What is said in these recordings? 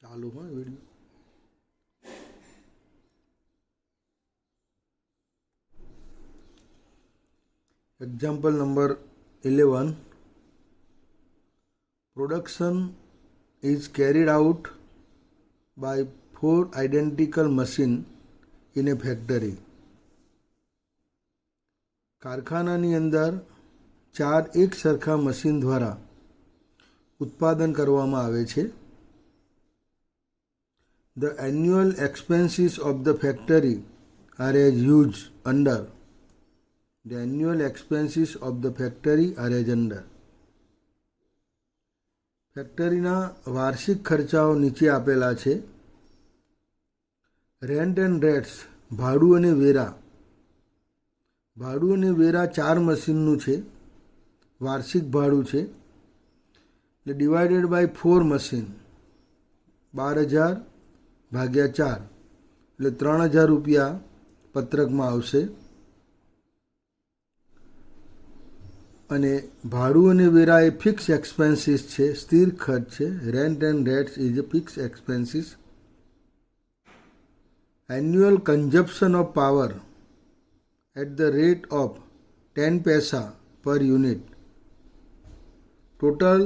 ચાલુ હોય video. Example number 11. Production is carried out by 4 identical machines in a factory. કારખાનાની અંદર 4 એક સરખા મશીન દ્વારા ઉત્પાદન કરવામાં આવે છે. The annual expenses of the factory are as used under. The annual expenses of the factory are as under. ફેક્ટરીના વાર્ષિક ખર્ચાઓ નીચે આપેલા છે. રેન્ટ એન્ડ રેટ્સ, ભાડું અને વેરા. ભાડું અને વેરા 4 મશીનનું છે, વાર્ષિક ભાડું છે. એટલે ડિવાઇડેડ બાય 4 મશીન, 12,000 ભાગ્યા 4 એટલે 3,000 રૂપિયા પત્રકમાં આવશે. અને ભાડું અને વેરા એ ફિક્સ એક્સપેન્સીસ છે, સ્થિર ખર્ચ છે. Rent and rates is a fix expenses. Annual consumption of power at the rate of 10 paise પર યુનિટ. Total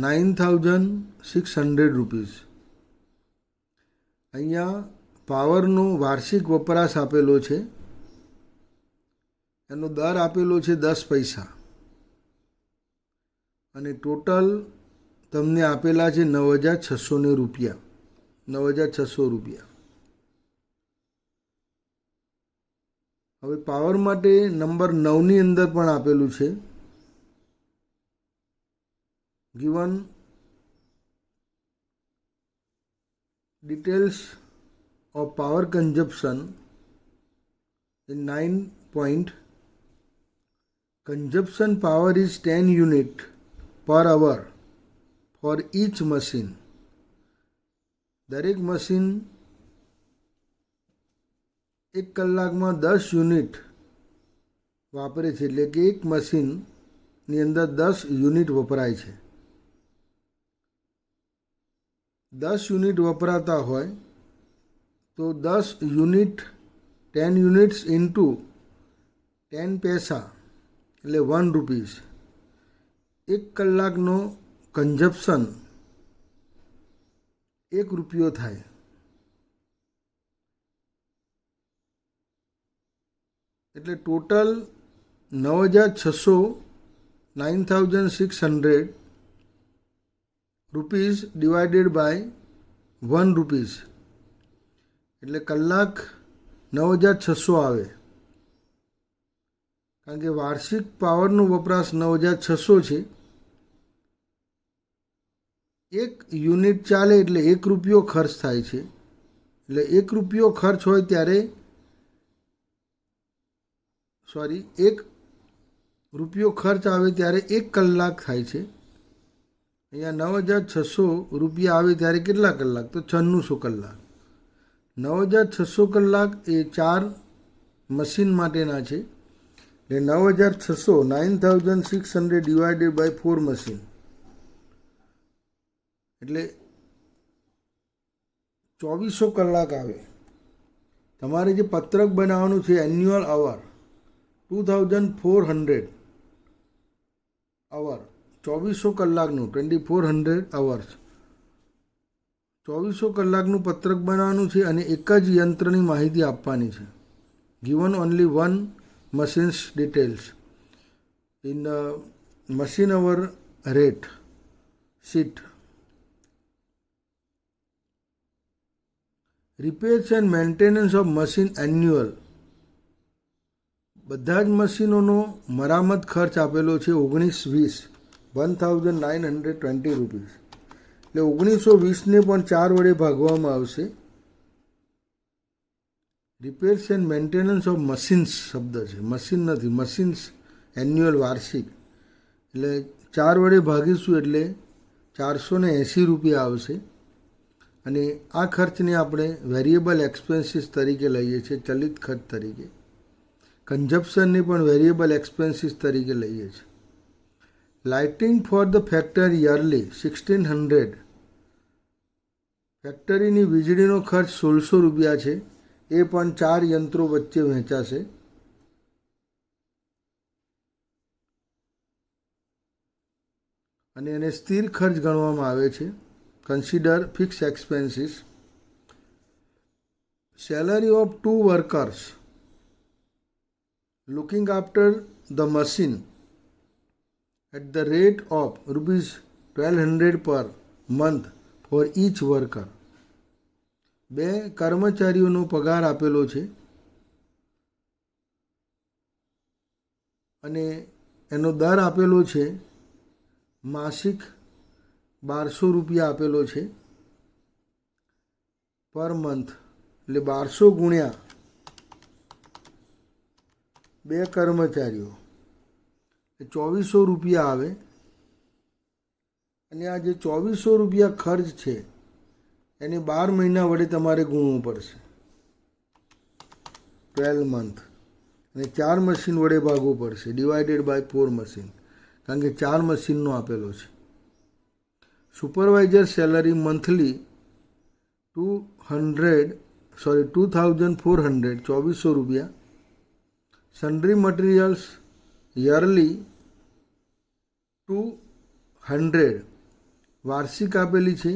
9,600 rupees. અહીંયા પાવરનો વાર્ષિક વપરાશ આપેલો છે, એનો દર આપેલો છે 10 પૈસા અને ટોટલ તમને આપેલા છે 9,600 રૂપિયા. 9,600 રૂપિયા. હવે પાવર માટે નંબર 9ની અંદર પણ આપેલું છે. given details of power consumption in 9 point. Consumption power is 10 unit per hour for each machine. દરેક મશીન 1 કલાકમાં 10 યુનિટ વાપરે છે, એટલે કે એક મશીનની અંદર 10 યુનિટ વપરાય છે. 10 યુનિટ વપરાતા હોય તો 10 યુનિટ 10 યુનિટ્સ ઇન્ટુ 10 પૈસા એટલે 1 રૂપીસ. 1 કલાકનો કન્ઝપ્શન 1 રૂપિયો થાય. એટલે total 9,600 rupees divided by 1 rupees એટલે કલાક 9,600 આવે. કારણ કે વાર્ષિક પાવરનો વપરાશ 9,600 છે. 1 યુનિટ ચાલે એટલે 1 રૂપિયો ખર્ચ થાય છે. એટલે 1 રૂપિયો ખર્ચ હોય ત્યારે 1 રૂપિયો ખર્ચ આવે ત્યારે 1 કલાક થાય છે. અહીંયા 9,600 રૂપિયા આવે ત્યારે કેટલા કલાક? તો 9600 કલાક. 9,600 કલાક એ 4 મશીન માટેના છે. એટલે 9,600 ડિવાઇડેડ બાય 4 મશીન એટલે 2400 કલાક આવે. તમારે જે પત્રક બનાવવાનું છે એન્યુઅલ અવર 2,400 અવર, 2400 કલાકનું 2,400 અવર્સ, 2400 કલાકનું પત્રક બનાવવાનું છે અને એક જ યંત્રની માહિતી આપવાની છે. given only one machine's details in machine hour rate sheet. repairs and maintenance of machine annual. બધા જ મશીનોનો મરામત ખર્ચ આપેલો છે 1920, 1,920 રૂપીસ. એટલે 1920ને પણ 4 વડે ભાગવામાં આવશે. Repairs and maintenance of machines શબ્દ છે, મશીન નથી. મશીન્સ એન્યુઅલ વાર્ષિક એટલે 4 વડે ભાગીશું એટલે 480 રૂપિયા આવશે. અને આ ખર્ચને આપણે વેરિયેબલ એક્સપેન્સીસ તરીકે લઈએ છીએ, ચલિત ખર્ચ તરીકે. કન્ઝપ્શનને પણ વેરિયેબલ એક્સપેન્સીસ તરીકે લઈએ છીએ. Lighting for the factory yearly 1,600 ફેક્ટરીની વીજળીનો ખર્ચ 1600 રૂપિયા છે, એ પણ 4 યંત્રો વચ્ચે વહેંચાશે. અને એને સ્થિર ખર્ચ ગણવામાં આવે છે. Consider fix expenses. Salary of 2 workers looking after the machine at the rate of ₹1200 per month for each worker. 2 કર્મચારીઓનો પગાર આપેલો છે અને એનો દર આપેલો છે માસિક 1200 રૂપિયા આપેલો છે પર મંથ. એટલે 1200 ગુણ્યા 2 કર્મચારીઓ 2400 રૂપિયા આવે. અને આ જે 2400 રૂપિયા ખર્ચ છે એને 12 મહિના વડે તમારે ગુણવું પડશે, 12 મંથ, અને 4 મશીન વડે ભાગવું પડશે, ડિવાઇડેડ બાય 4 મશીન, કારણ કે 4 મશીનનો આપેલો છે. સુપરવાઇઝર સેલરી મંથલી 2400 2400 રૂપિયા. સન્ડ્રી મટીરિયલ્સ યરલી 200 વાર્ષિક આપેલી છે,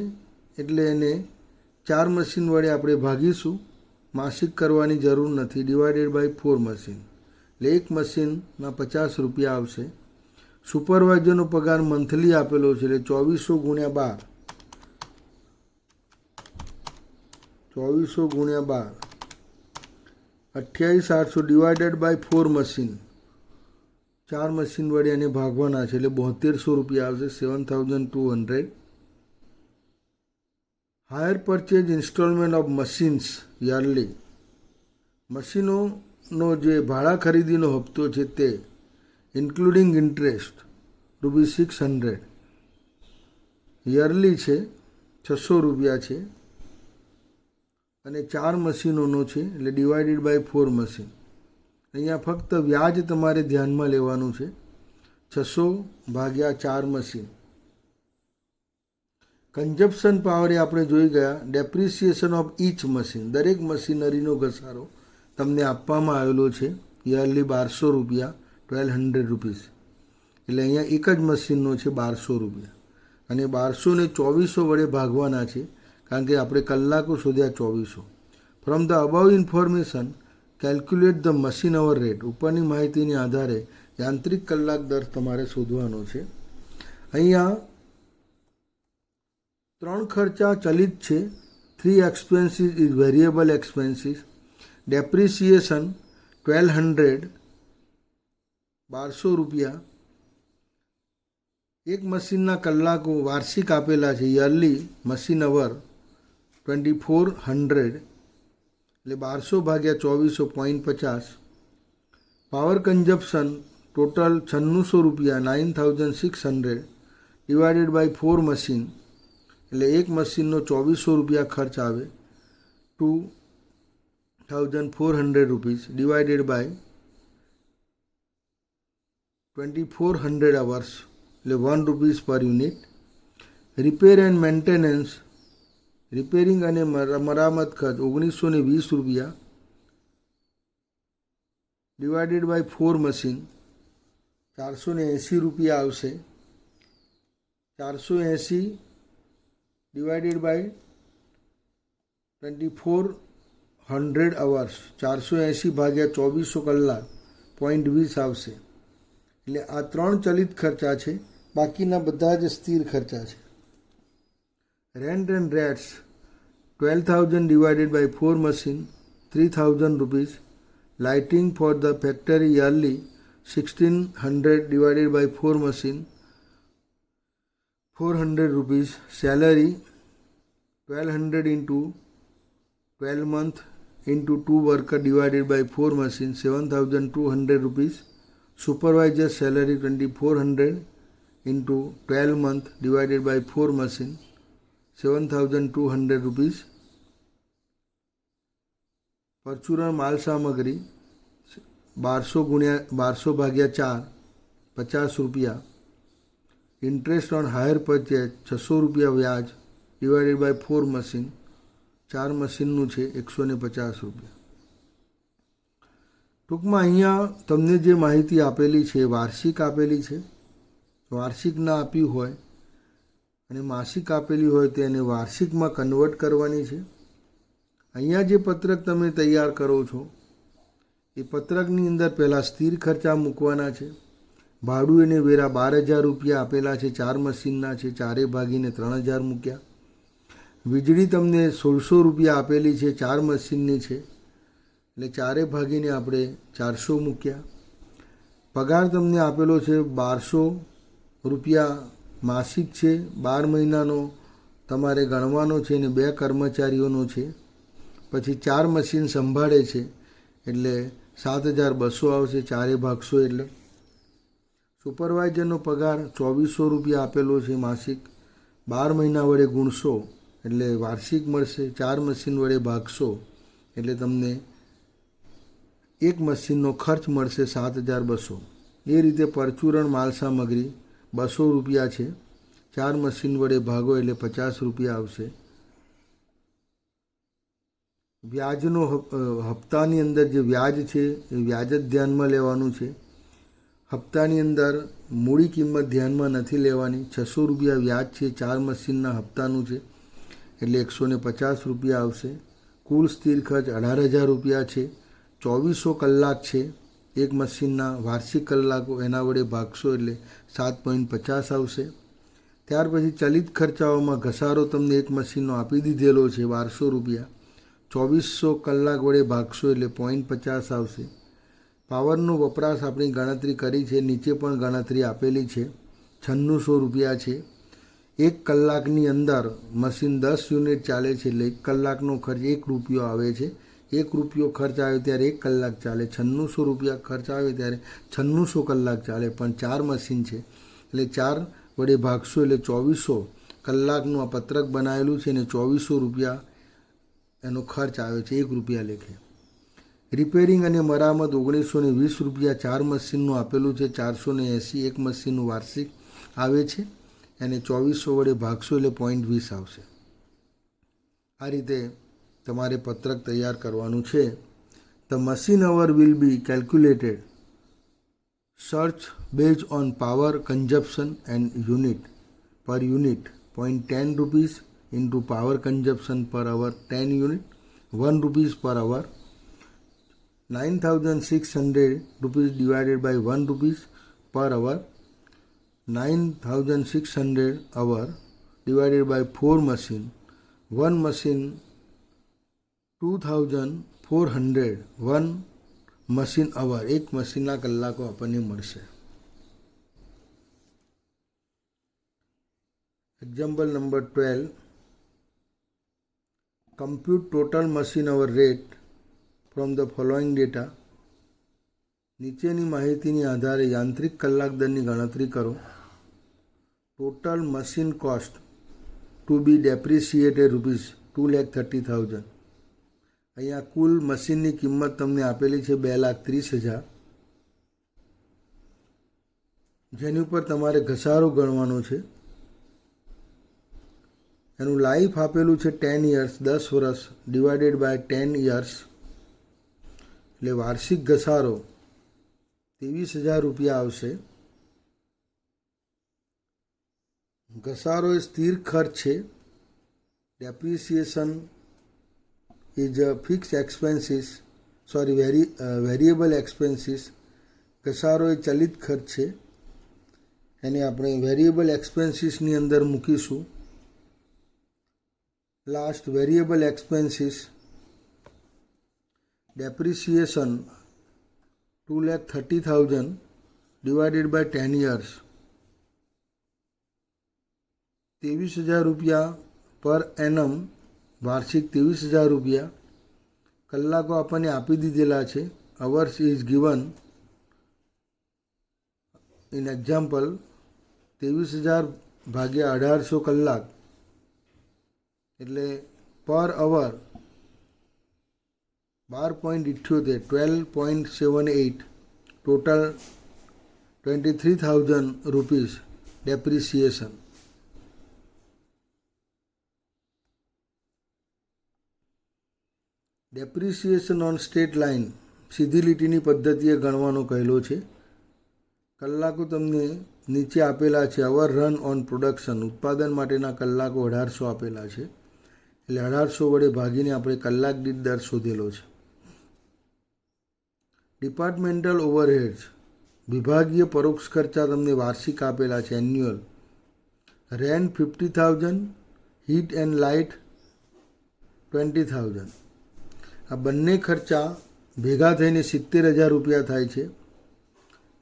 એટલે એને 4 મશીન વડે આપણે ભાગીશું, માસિક કરવાની જરૂર નથી, ડિવાઇડેડ બાય 4 મશીન, એટલે એક મશીનના 50 રૂપિયા આવશે. સુપરવાઇઝરનો પગાર મંથલી આપેલો છે, એટલે 2400 ગુણ્યા 12 28800 ડિવાઇડેડ બાય 4 મશીન, 4 મશીન વડે એને ભાગવાના છે, એટલે 7200 રૂપિયા આવશે, 7200. Hire purchase instalment of machines yearly. મશીનોનો જે ભાડા ખરીદીનો હપ્તો છે તે ઇન્ક્લુડિંગ ઇન્ટરેસ્ટ ₹600 યરલી છે, 600 રૂપિયા છે, અને 4 મશીનોનો છે, એટલે ડિવાઇડેડ બાય 4 મશીન. અહીંયા ફક્ત વ્યાજ તમારે ધ્યાનમાં લેવાનું છે, 600 ભાગ્યા 4 મશીન. કન્ઝપ્શન પાવર એ આપણે જોઈ ગયા. ડેપ્રિસિએશન ઓફ ઈચ મશીન, દરેક મશીનરીનો ઘસારો તમને આપવામાં આવેલો છે યરલી 1200 રૂપિયા, 1200 રૂપીસ. એટલે અહીંયા એક જ મશીનનો છે 1200 રૂપિયા, અને 1200 ને 2400 વડે ભાગવાના છે, કારણ કે આપણે કલાકો શોધ્યા 2400. From the above information calculate the machine hour rate. ઉપરની માહિતીને આધારે યાંત્રિક કલાક દર તમારે શોધવાનો છે. અહીંયા 3 ખર્ચા ચલિત છે. 3 expenses is variable expenses. Depreciation 1200 1200 રૂપિયા. એક મશીનના કલાકો વાર્ષિક આપેલા છે, યરલી મશીન અવર 2400, એટલે 1200 ભાગ્યા 2400 0.50. પાવર કન્ઝપ્શન ટોટલ 9600 રૂપિયા, 9600 ડિવાઇડેડ બાય 4 મશીન, એટલે એક મશીનનો 2400 રૂપિયા ખર્ચ આવે, 2400 રૂપીસ ડિવાઇડેડ બાય 2400 અવર્સ, એટલે 1 રૂપીસ પર unit. Repair and maintenance, repairing અને મરામત ખર્ચ 1920 રૂપિયા ડિવાઇડેડ બાય 4 મશીન, 480 રૂપિયા આવશે. 480 ડિવાઇડેડ બાય 2400 અવર્સ, 480 ભાગ્યા 2400 કલાક 0.20 આવશે. એટલે આ 3 ચલિત ખર્ચા છે, બાકીના બધા જ સ્થિર ખર્ચા છે. Rent and rates 12,000 divided by 4 machine, 3,000 rupees. Lighting for the factory yearly 1,600 divided by 4 machine, 400 rupees. Salary 1,200 into 12 month into 2 worker divided by 4 machine, 7,200 rupees. Supervisor salary 2,400 into 12 month divided by 4 machine, 7,200 rupees. परचूरण माल सामग्री 1200 भाग्या 4 50 रुपया. Interest on hire purchase 600 रुपया व्याज divided by 4 machine 4 મશીનનું છે 150 રૂપિયા. ટૂંકમાં અહીંયા તમને જે માહિતી આપેલી છે વાર્ષિક આપેલી છે. વાર્ષિક ના આપ્યું હોય અને માસિક આપેલી હોય તો એને વાર્ષિકમાં કન્વર્ટ કરવાની છે. અહીંયા જે પત્રક તમે તૈયાર કરો છો એ પત્રકની અંદર પહેલાં સ્થિર ખર્ચા મૂકવાના છે. ભાડું અને વેરા 12,000 રૂપિયા આપેલા છે, 4 મશીનના છે, ચારે ભાગીને 3,000 મૂક્યા. વીજળી તમને 1,600 રૂપિયા આપેલી છે, 4 મશીનની છે એટલે ચારે ભાગીને આપણે 400 મૂક્યા. પગાર તમને આપેલો છે 1,200 રૂપિયા માસિક છે, 12 મહિનાનો તમારે ગણવાનો છે અને 2 કર્મચારીઓનો છે. પછી 4 મશીન સંભાળે છે એટલે 7,200 આવશે, ચારે ભાગશો એટલે. સુપરવાઇઝરનો પગાર 2,400 રૂપિયા આપેલો છે માસિક, 12 મહિના વડે ગુણશો એટલે વાર્ષિક મળશે. 4 મશીન વડે ભાગશો એટલે તમને એક મશીનનો ખર્ચ મળશે 7,200. એ રીતે પરચુરણ માલ સામગ્રી 200 રૂપિયા છે, 4 મશીન વડે ભાગો એટલે 50 રૂપિયા આવશે. વ્યાજનો હપ્તાની અંદર જે વ્યાજ છે એ વ્યાજ જ ધ્યાનમાં લેવાનું છે. હપ્તાની અંદર મૂડી કિંમત ધ્યાનમાં નથી લેવાની. 600 રૂપિયા વ્યાજ છે, 4 મશીનના હપ્તાનું છે એટલે 150 રૂપિયા આવશે. કુલ સ્થિર ખર્ચ 18,000 રૂપિયા છે, 2400 કલાક છે એક મશીનના, વાર્ષિક કલાકો એના વડે ભાગશો એટલે 7.50 આવશે. ત્યાર પછી ચલિત ખર્ચાઓમાં ઘસારો તમને એક મશીનનો આપી દીધેલો છે 1200 રૂપિયા, 2400 કલાક વડે ભાગશો એટલે 0.50 આવશે. પાવરનો વપરાશ આપણી ગણતરી કરી છે, નીચે પણ ગણતરી આપેલી છે, 9600 રૂપિયા છે. 1 કલાકની અંદર મશીન 10 યુનિટ ચાલે છે એટલે 1 કલાકનો ખર્ચ 1 રૂપિયો આવે છે. 1 રૂપિયો ખર્ચ આવે ત્યારે 1 કલાક ચાલે, 9600 રૂપિયા ખર્ચ આવે ત્યારે 9600 કલાક ચાલે. પણ 4 મશીન છે એટલે 4 વડે ભાગશો એટલે 2400 કલાકનું આ પત્રક બનાવેલું છે અને 2400 રૂપિયા એનો ખર્ચ આવે છે 1 રૂપિયા લેખે. રિપેરિંગ અને મરામત 1920 રૂપિયા 4 મશીનનું આપેલું છે, 480 એક મશીનનું વાર્ષિક આવે છે અને 2400 વડે ભાગશો એટલે 0.20 આવશે. આ રીતે તમારે પત્રક તૈયાર કરવાનું છે. The machine hour will be calculated search base on power consumption and unit per unit 0.10 rupees into power consumption per hour 10 unit 1 rupees per hour. 9,600 rupees divided by 1 rupees per hour. 9,600 hour divided by 4 machine. 1 machine 2,400 1 machine hour. એક મશીનના કલાકો આપણને મળશે. Example number 12. Compute total machine hour rate from the following data. નીચેની માહિતીની આધારે યાંત્રિક કલાક દરની ગણતરી કરો. ટોટલ મશીન કોસ્ટ ટુ બી ડેપ્રિસિએટેડ રૂપીસ 2,30,000. અહીંયા કુલ મશીનની કિંમત તમને આપેલી છે 2,30,000, જેની ઉપર તમારે ઘસારો ગણવાનો છે. એનું લાઈફ આપેલું છે 10 years 10 વર્ષ ડિવાઇડેડ બાય 10 years એટલે વાર્ષિક ઘસારો 23,000 રૂપિયા આવશે. ઘસારો એ સ્થિર ખર્ચ છે. Depreciation is fix expenses variable expenses. ઘસારો એ ચલિત ખર્ચ છે, એને આપણે વેરિયેબલ એક્સપેન્સીસની અંદર મૂકીશું. Last variable expenses depreciation 2,30,000 divided by 10 years 23,000 રૂપિયા પર એનમ, વાર્ષિક 23,000 રૂપિયા. કલાકો આપણને આપી દીધેલા છે. Hours is given in example 23,000 ભાગ્યા 1,800 કલાક એટલે per hour 12.78 12.78 total 23,000 rupees depreciation. Depreciation on straight line સીધી લીટીની પદ્ધતિએ ગણવાનો કહેલો છે. કલાકો તમને નીચે આપેલા છે. અવર રન ઓન પ્રોડક્શન ઉત્પાદન માટેના કલાકો 1800 આપેલા છે. એટલે 1800 વડે ભાગીને આપણે કલાક દીઠ દર શોધેલો છે. ડિપાર્ટમેન્ટલ ઓવરહેડ્સ વિભાગીય પરોક્ષ ખર્ચા તમને વાર્ષિક આપેલા છે. Annual rent 50,000, heat and light 20,000. આ બંને ખર્ચા ભેગા થઈને 70,000 રૂપિયા થાય છે,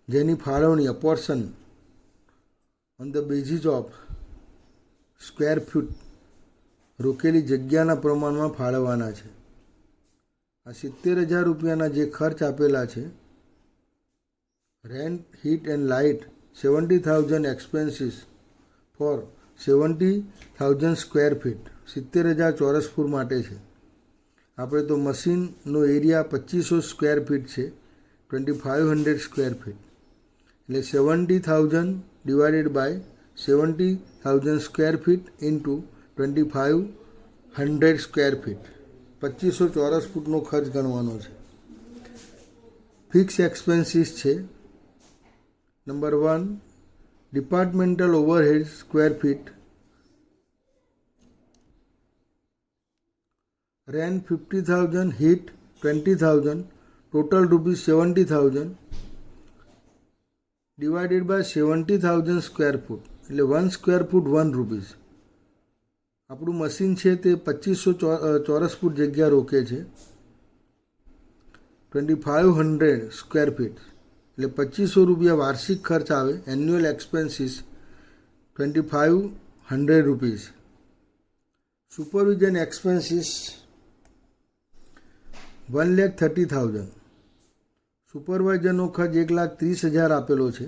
જેની ફાળવણી apportion on the basis of square foot રોકેલી જગ્યાના પ્રમાણમાં ફાળવવાના છે. આ 70,000 રૂપિયાના જે ખર્ચ આપેલા છે, rent, heat and light 70,000 expenses for 70,000 square feet 70,000 ચોરસ ફૂટ માટે છે. આપણે તો મશીનનો એરિયા 2500 સ્ક્વેર ફીટ છે, 2500 સ્ક્વેર ફીટ, એટલે 70,000 divided by 70,000 square feet into 2500 square feet 2500 ચોરસ ફૂટનો ખર્ચ ગણવાનો છે. ફિક્સ એક્સપેન્સીસ છે. Number 1 departmental overhead square feet, rent 50,000, heat 20,000, total rupees 70,000 divided by 70,000 square foot, એટલે 1 સ્ક્વેર ફૂટ 1 રૂપીસ. આપણું મશીન છે તે 2500 ચોરસ ફૂટ જગ્યા રોકે છે, 2500 સ્ક્વેર ફીટ, એટલે 2500 રૂપિયા વાર્ષિક ખર્ચ આવે. Annual expenses 2500 rupees. Supervision expenses 1,30,000. સુપરવાઇઝરનો ખર્ચ 1,30,000 આપેલો છે,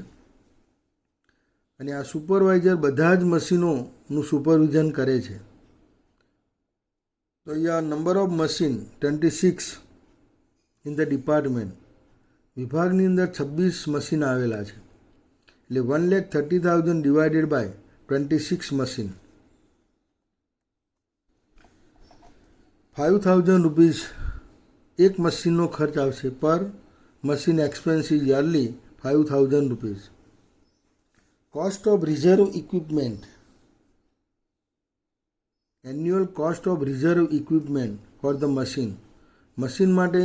અને આ સુપરવાઇઝર બધા જ મશીનોનું સુપરવિઝન કરે છે. તો અહીંયા number of machine 26 in the department, વિભાગની અંદર 26 મશીન આવેલા છે, એટલે 1,30,000 ડિવાઇડેડ બાય 26 મશીન 5,000 રૂપીસ એક મશીનનો ખર્ચ આવશે. પર machine expenses yearly 5,000 rupees. Cost of reserve equipment, annual cost of reserve equipment for the machine, machine માટે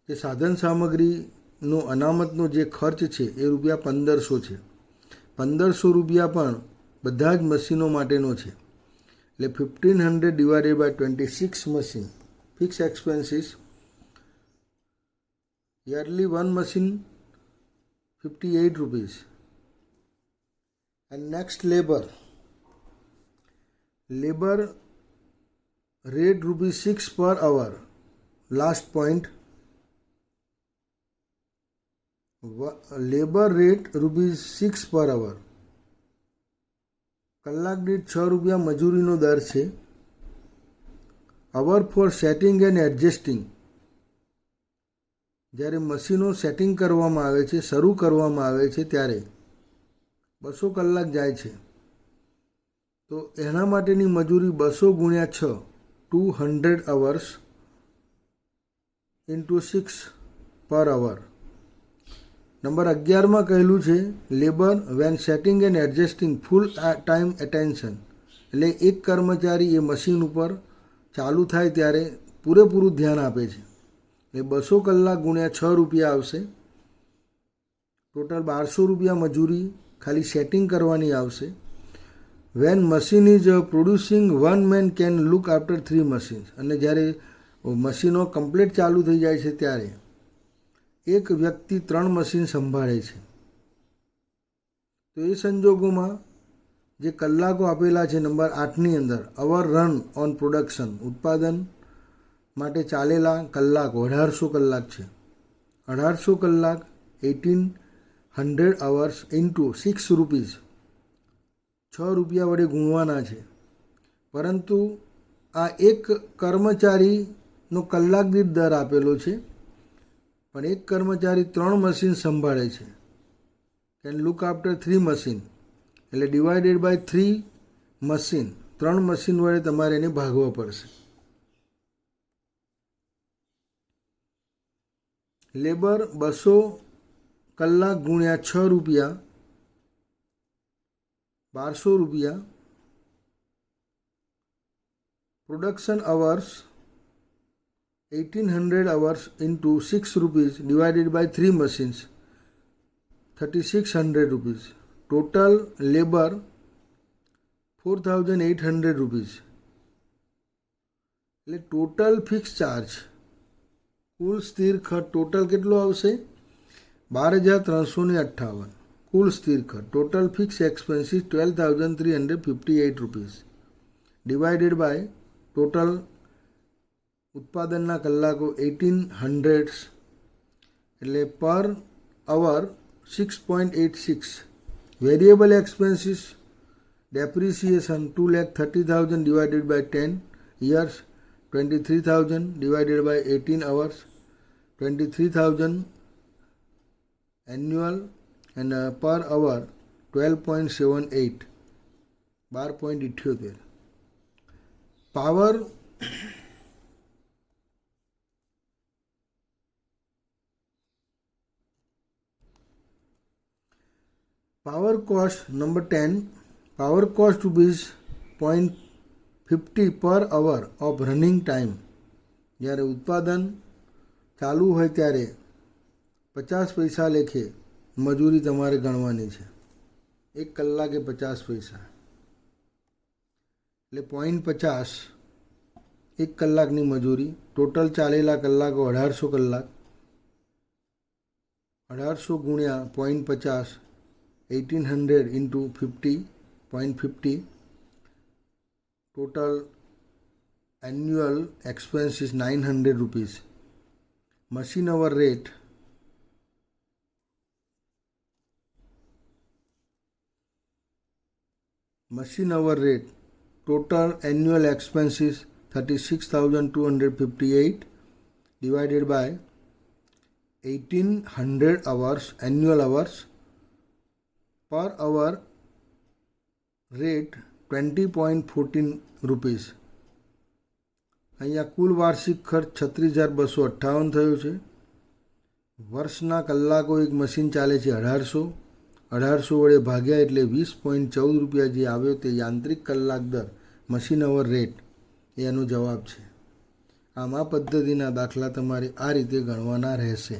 જે સાધન સામગ્રીનો અનામતનો જે ખર્ચ છે એ રૂપિયા 1,500 છે. 1,500 રૂપિયા પણ બધા જ મશીનો માટેનો છે, એટલે 1,500 divided by 26 machine. Fix expenses yearly 1 machine 58 rupees. And next labour rate ₹6 per hour. Last point, labour rate ₹6 per અવર. કલાક દીઠ 6 રૂપિયા મજૂરીનો દર છે. અવર ફોર સેટિંગ એન્ડ એડજસ્ટિંગ, જ્યારે મશીનો સેટિંગ કરવામાં આવે છે, શરૂ કરવામાં આવે છે ત્યારે 200 કલાક જાય છે. તો એના માટેની મજૂરી 200 ગુણ્યા 6, 200 અવર્સ ઇન્ટુ 6 પર અવર. નંબર 11માં કહેલું છે labour when setting and adjusting full time attention, એટલે એક કર્મચારી એ મશીન ઉપર ચાલુ થાય ત્યારે પૂરેપૂરું ધ્યાન આપે છે, એટલે 200 કલાક ગુણ્યા 6 રૂપિયા આવશે. ટોટલ 1200 રૂપિયા મજૂરી ખાલી સેટિંગ કરવાની આવશે. When machine is producing 1 man can look after 3 machines, અને જ્યારે મશીનો કમ્પ્લીટ ચાલુ થઈ જાય છે ત્યારે એક વ્યક્તિ 3 મશીન સંભાળે છે. તો એ સંજોગોમાં જે કલાકો આપેલા છે નંબર 8ની અંદર, અવર રન ઓન પ્રોડક્શન, ઉત્પાદન માટે ચાલેલા કલાકો 1800 કલાક છે. 1800 કલાક 1800 અવર્સ ઇન્ટુ 6 રૂપીસ, 6 રૂપિયા વડે ગુણવાના છે. પરંતુ આ એક કર્મચારીનો કલાક દીઠ દર આપેલો છે, પણ એક કર્મચારી 3 મશીન સંભાળે છે, કેન લુક આફ્ટર 3 મશીન, એટલે ડિવાઇડેડ બાય 3 મશીન, 3 મશીન વડે તમારે એને ભાગવો પડશે. લેબર 200 કલાક ગુણ્યા 6 રૂપિયા 1200 રૂપિયા. Production hours 1800 hours into 6 rupees divided by 3 machines 3600 rupees. Total labor 4800 rupees. એટલે ટોટલ ફિક્સ ચાર્જ કુલ સ્થિર ખર્ચ ટોટલ કેટલો આવશે 12,358. કુલ સ્થિર ખર્ચ total fix expenses 12,358 rupees divided by total ઉત્પાદનના કલાકો 1800 એટલે per hour 6.86. Variable expenses depreciation 2,30,000 divided by 10 years 23,000 divided by 18 hours 23,000 annual and per hour 12.78 12.78. Power cost number 10. Power cost rupees 0.50 per hour of running time. જ્યારે ઉત્પાદન ચાલુ હોય ત્યારે 50 પૈસા લેખે મજૂરી તમારે ગણવાની છે. 1 કલાકે 50 પૈસા એટલે 0.50 1 કલાકની મજૂરી. ટોટલ ચાલેલા કલાકો 1800 કલાક. 1800 ગુણ્યા 0.50 1800 into 50.50. Total annual expense is 900 rupees. Machine hour rate total annual expenses 36,258 divided by 1800 hours annual hours. Per hour rate 20.14 rupees. અહીંયા કુલ વાર્ષિક ખર્ચ 36,258 થયો છે. વર્ષના કલાકો એક મશીન ચાલે છે 1800 વડે ભાગ્યા એટલે 20.14 રૂપિયા જે આવ્યો તે યાંત્રિક કલાક દર મશીન અવર રેટ એનો જવાબ છે. આમ આ પદ્ધતિના દાખલા તમારે આ રીતે ગણવાના રહેશે.